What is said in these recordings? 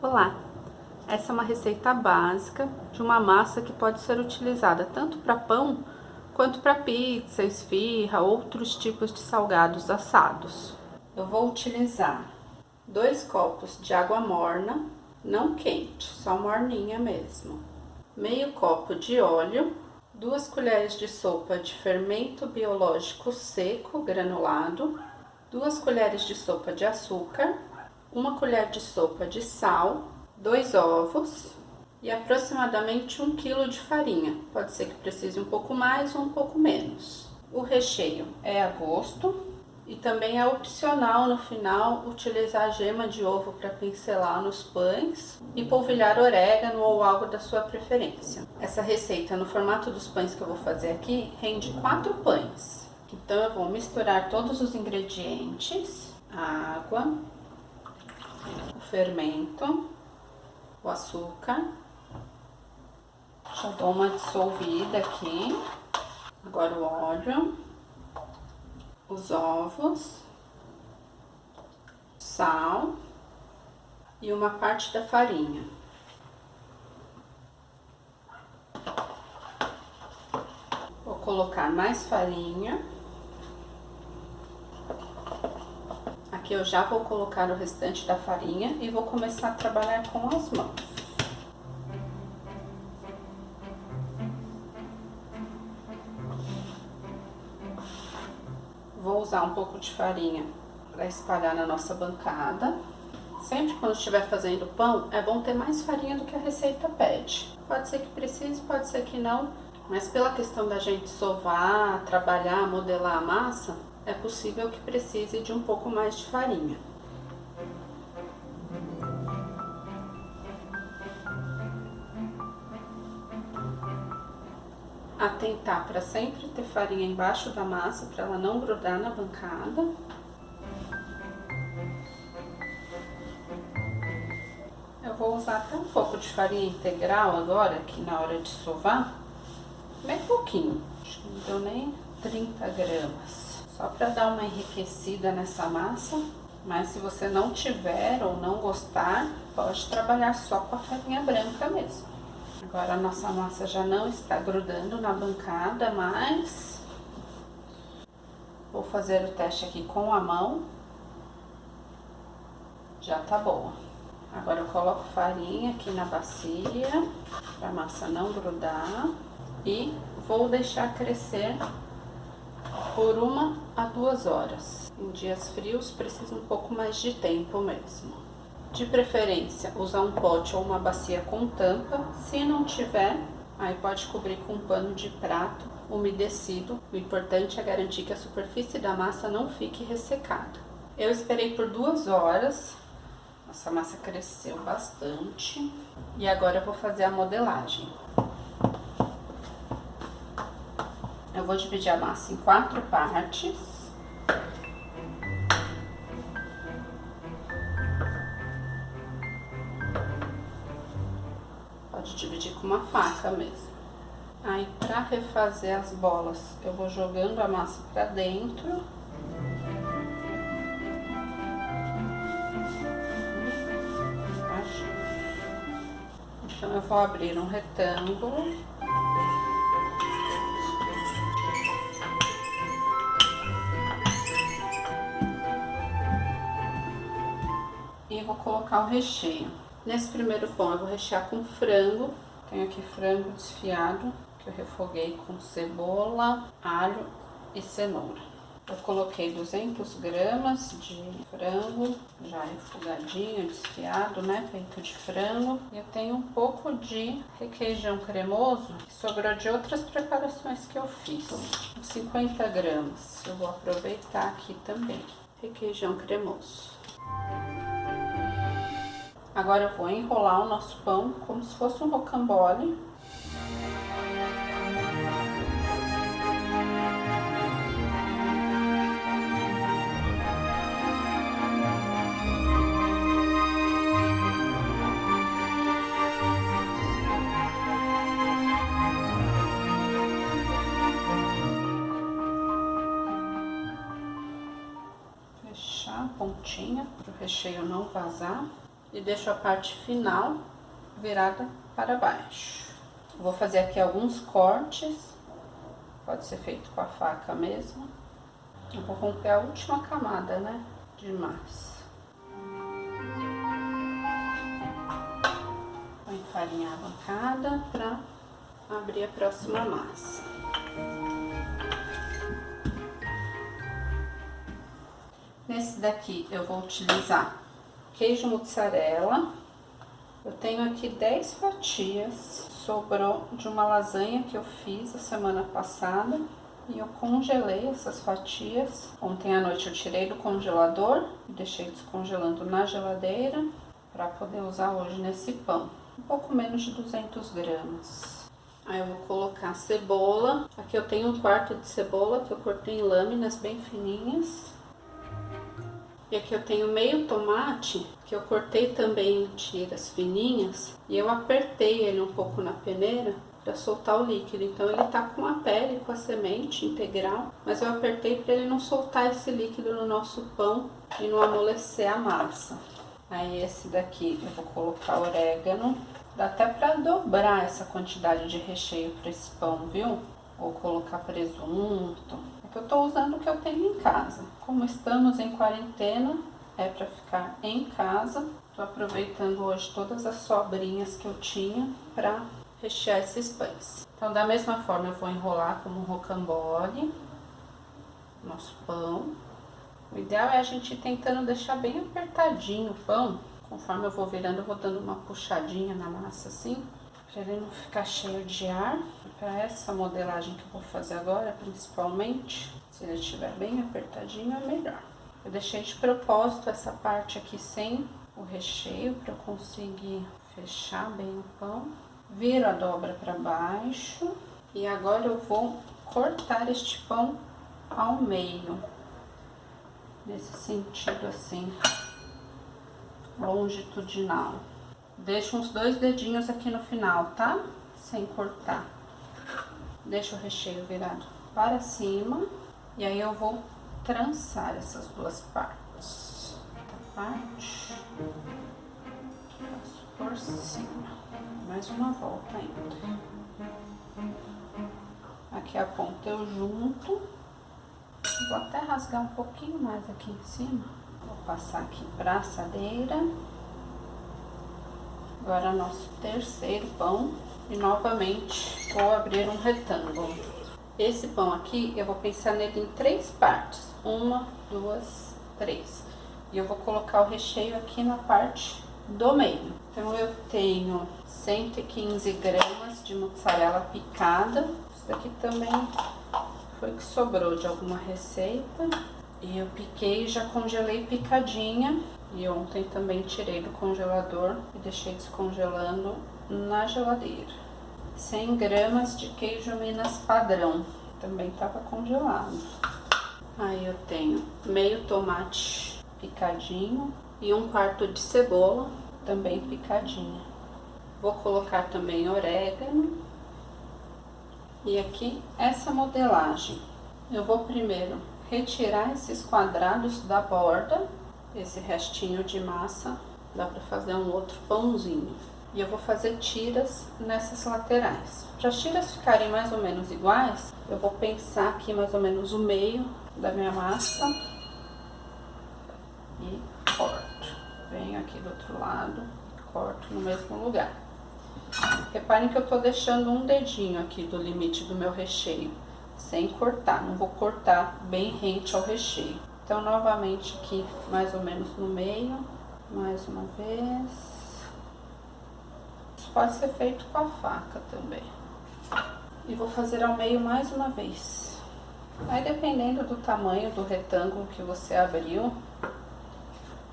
Olá! Essa é uma receita básica de uma massa que pode ser utilizada tanto para pão quanto para pizza, esfirra, outros tipos de salgados assados. Eu vou utilizar 2 copos de água morna, não quente, só morninha mesmo. Meio copo de óleo, 2 colheres de sopa de fermento biológico seco granulado, 2 colheres de sopa de açúcar, 1 colher de sopa de sal, 2 ovos e aproximadamente 1 kg de farinha. Pode ser que precise um pouco mais ou um pouco menos. O recheio é a gosto e também é opcional no final utilizar a gema de ovo para pincelar nos pães e polvilhar orégano ou algo da sua preferência. Essa receita no formato dos pães que eu vou fazer aqui rende 4 pães. Então eu vou misturar todos os ingredientes, a água, o fermento, o açúcar. Já dou uma dissolvida aqui. Agora o óleo, os ovos, sal e uma parte da farinha. Vou colocar mais farinha. Aqui eu já vou colocar o restante da farinha e vou começar a trabalhar com as mãos. Vou usar um pouco de farinha para espalhar na nossa bancada. Sempre quando estiver fazendo pão, é bom ter mais farinha do que a receita pede. Pode ser que precise, pode ser que não, mas pela questão da gente sovar, trabalhar, modelar a massa, é possível que precise de um pouco mais de farinha. Atentar para sempre ter farinha embaixo da massa para ela não grudar na bancada. Eu vou usar até um pouco de farinha integral agora, aqui na hora de sovar. Bem pouquinho, acho que não deu nem 30 gramas. Só para dar uma enriquecida nessa massa, mas se você não tiver ou não gostar, pode trabalhar só com a farinha branca mesmo. Agora a nossa massa já não está grudando na bancada, mas vou fazer o teste aqui com a mão. Já tá boa. Agora eu coloco farinha aqui na bacia, para a massa não grudar, e vou deixar crescer por 1 a 2 horas. Em dias frios precisa um pouco mais de tempo mesmo. De preferência, usar um pote ou uma bacia com tampa. Se não tiver, aí pode cobrir com um pano de prato umedecido. O importante é garantir que a superfície da massa não fique ressecada. Eu esperei por 2 horas. Nossa massa cresceu bastante. E agora eu vou fazer a modelagem. Eu vou dividir a massa em 4 partes. Pode dividir com uma faca mesmo. Aí, para refazer as bolas, eu vou jogando a massa para dentro. Então, eu vou abrir um retângulo. E vou colocar o recheio. Nesse primeiro pão eu vou rechear com frango. Tenho aqui frango desfiado, que eu refoguei com cebola, alho e cenoura. Eu coloquei 200 gramas de frango, já refogadinho, desfiado, né? Peito de frango. E eu tenho um pouco de requeijão cremoso, que sobrou de outras preparações que eu fiz. 50 gramas. Eu vou aproveitar aqui também. Requeijão cremoso. Agora eu vou enrolar o nosso pão como se fosse um rocambole. Fechar a pontinha para o recheio não vazar. e deixo a parte final virada para baixo. Vou fazer aqui alguns cortes, pode ser feito com a faca mesmo. Eu vou romper a última camada, né, de massa. Vou enfarinhar a bancada para abrir a próxima massa. Nesse daqui eu vou utilizar queijo mussarela. Eu tenho aqui 10 fatias, sobrou de uma lasanha que eu fiz a semana passada e eu congelei essas fatias. Ontem à noite eu tirei do congelador e deixei descongelando na geladeira para poder usar hoje nesse pão. Um pouco menos de 200 gramas. Aí eu vou colocar cebola. Aqui eu tenho 1/4 de cebola que eu cortei em lâminas bem fininhas. E aqui eu tenho meio tomate, que eu cortei também em tiras fininhas. E eu apertei ele um pouco na peneira para soltar o líquido. Então ele tá com a pele, com a semente integral. Mas eu apertei para ele não soltar esse líquido no nosso pão e não amolecer a massa. Aí esse daqui eu vou colocar orégano. Dá até para dobrar essa quantidade de recheio para esse pão, viu? Ou colocar presunto. Eu tô usando o que eu tenho em casa. Como estamos em quarentena, é para ficar em casa. Tô aproveitando hoje todas as sobrinhas que eu tinha para rechear esses pães. Então, da mesma forma, eu vou enrolar como um rocambole nosso pão. O ideal é a gente ir tentando deixar bem apertadinho o pão. Conforme eu vou virando, eu vou dando uma puxadinha na massa assim, para ele não ficar cheio de ar. Para essa modelagem que eu vou fazer agora, principalmente, se ele estiver bem apertadinho, é melhor. Eu deixei de propósito essa parte aqui sem o recheio, para eu conseguir fechar bem o pão. Viro a dobra para baixo e agora eu vou cortar este pão ao meio, nesse sentido assim, longitudinal. Deixo uns 2 dedinhos aqui no final, tá? Sem cortar. Deixo o recheio virado para cima e aí eu vou trançar essas duas partes. Passo por cima. Mais uma volta ainda. Aqui a ponta eu junto. Vou até rasgar um pouquinho mais aqui em cima. Vou passar aqui para a assadeira. Agora nosso terceiro pão. E novamente vou abrir um retângulo. Esse pão aqui eu vou pensar nele em 3 partes. 1, 2, 3. E eu vou colocar o recheio aqui na parte do meio. Então eu tenho 115 gramas de mussarela picada. Isso daqui também foi que sobrou de alguma receita. E eu piquei e já congelei picadinha. E ontem também tirei do congelador e deixei descongelando na geladeira. 100 gramas de queijo Minas padrão, também estava congelado. Aí eu tenho meio tomate picadinho e 1/4 de cebola, também picadinha. Vou colocar também orégano. E aqui essa modelagem. Eu vou primeiro retirar esses quadrados da borda, esse restinho de massa, dá para fazer um outro pãozinho. E eu vou fazer tiras nessas laterais. Para as tiras ficarem mais ou menos iguais, eu vou pensar aqui mais ou menos o meio da minha massa e corto. Venho aqui do outro lado, corto no mesmo lugar. Reparem que eu tô deixando um dedinho aqui do limite do meu recheio, sem cortar, não vou cortar bem rente ao recheio. Então, novamente aqui, mais ou menos no meio, mais uma vez. Isso pode ser feito com a faca também. E vou fazer ao meio mais uma vez. Aí, dependendo do tamanho do retângulo que você abriu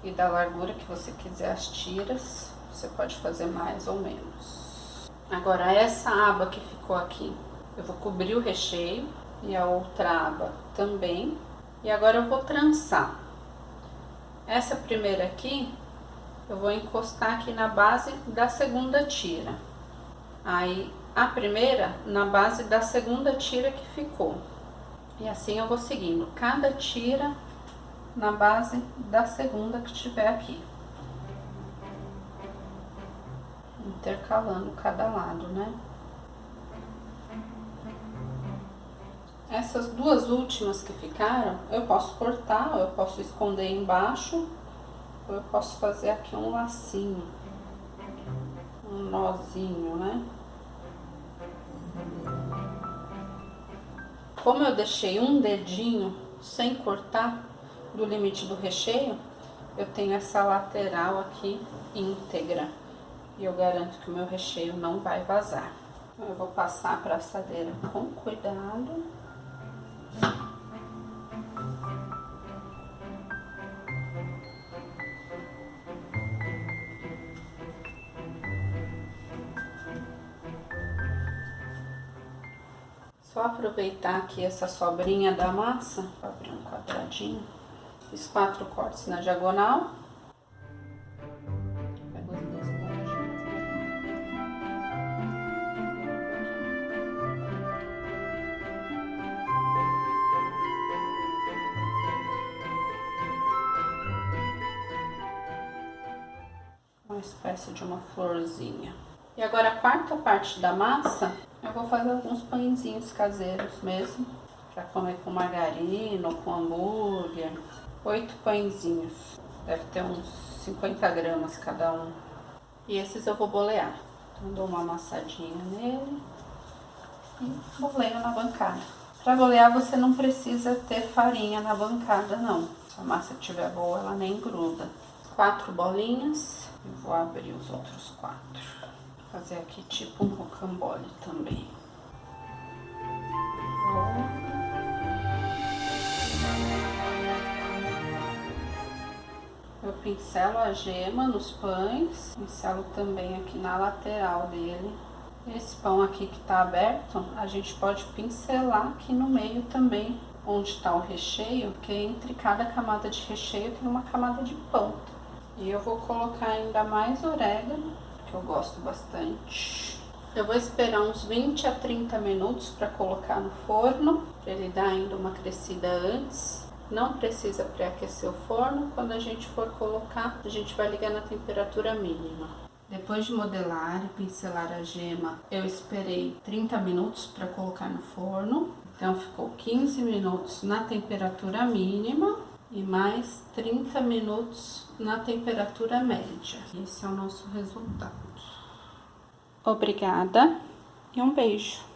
e da largura que você quiser as tiras, você pode fazer mais ou menos. Agora, essa aba que ficou aqui, eu vou cobrir o recheio e a outra aba também. E agora eu vou trançar. Essa primeira aqui, eu vou encostar aqui na base da segunda tira. Aí, a primeira na base da segunda tira que ficou. E assim eu vou seguindo cada tira na base da segunda que tiver aqui. intercalando cada lado, né? Essas duas últimas que ficaram, eu posso cortar, ou eu posso esconder embaixo, ou eu posso fazer aqui um lacinho, um nozinho, né? Como eu deixei um dedinho sem cortar do limite do recheio, eu tenho essa lateral aqui íntegra. E eu garanto que o meu recheio não vai vazar. Eu vou passar para a assadeira com cuidado. Só aproveitar aqui essa sobrinha da massa, vou abrir um quadradinho. Fiz 4 cortes na diagonal. Pego os 2 quadradinhos. Uma espécie de uma florzinha. E agora a quarta parte da massa, eu vou fazer alguns pãezinhos caseiros mesmo, para comer com margarina ou com hambúrguer. 8 pãezinhos, deve ter uns 50 gramas cada um. E esses eu vou bolear. Então dou uma amassadinha nele e boleio na bancada. Para bolear você não precisa ter farinha na bancada não. Se a massa estiver boa, ela nem gruda. 4 bolinhas e vou abrir os outros 4. Fazer aqui tipo um rocambole também. Eu pincelo a gema nos pães, pincelo também aqui na lateral dele. Esse pão aqui que tá aberto, a gente pode pincelar aqui no meio também, onde está o recheio, porque entre cada camada de recheio tem uma camada de pão. E eu vou colocar ainda mais orégano, que eu gosto bastante. Eu vou esperar uns 20 a 30 minutos para colocar no forno, para ele dar ainda uma crescida antes. Não precisa pré-aquecer o forno, quando a gente for colocar, a gente vai ligar na temperatura mínima. Depois de modelar e pincelar a gema, eu esperei 30 minutos para colocar no forno. Então ficou 15 minutos na temperatura mínima e mais 30 minutos na temperatura média. Esse é o nosso resultado. Obrigada e um beijo!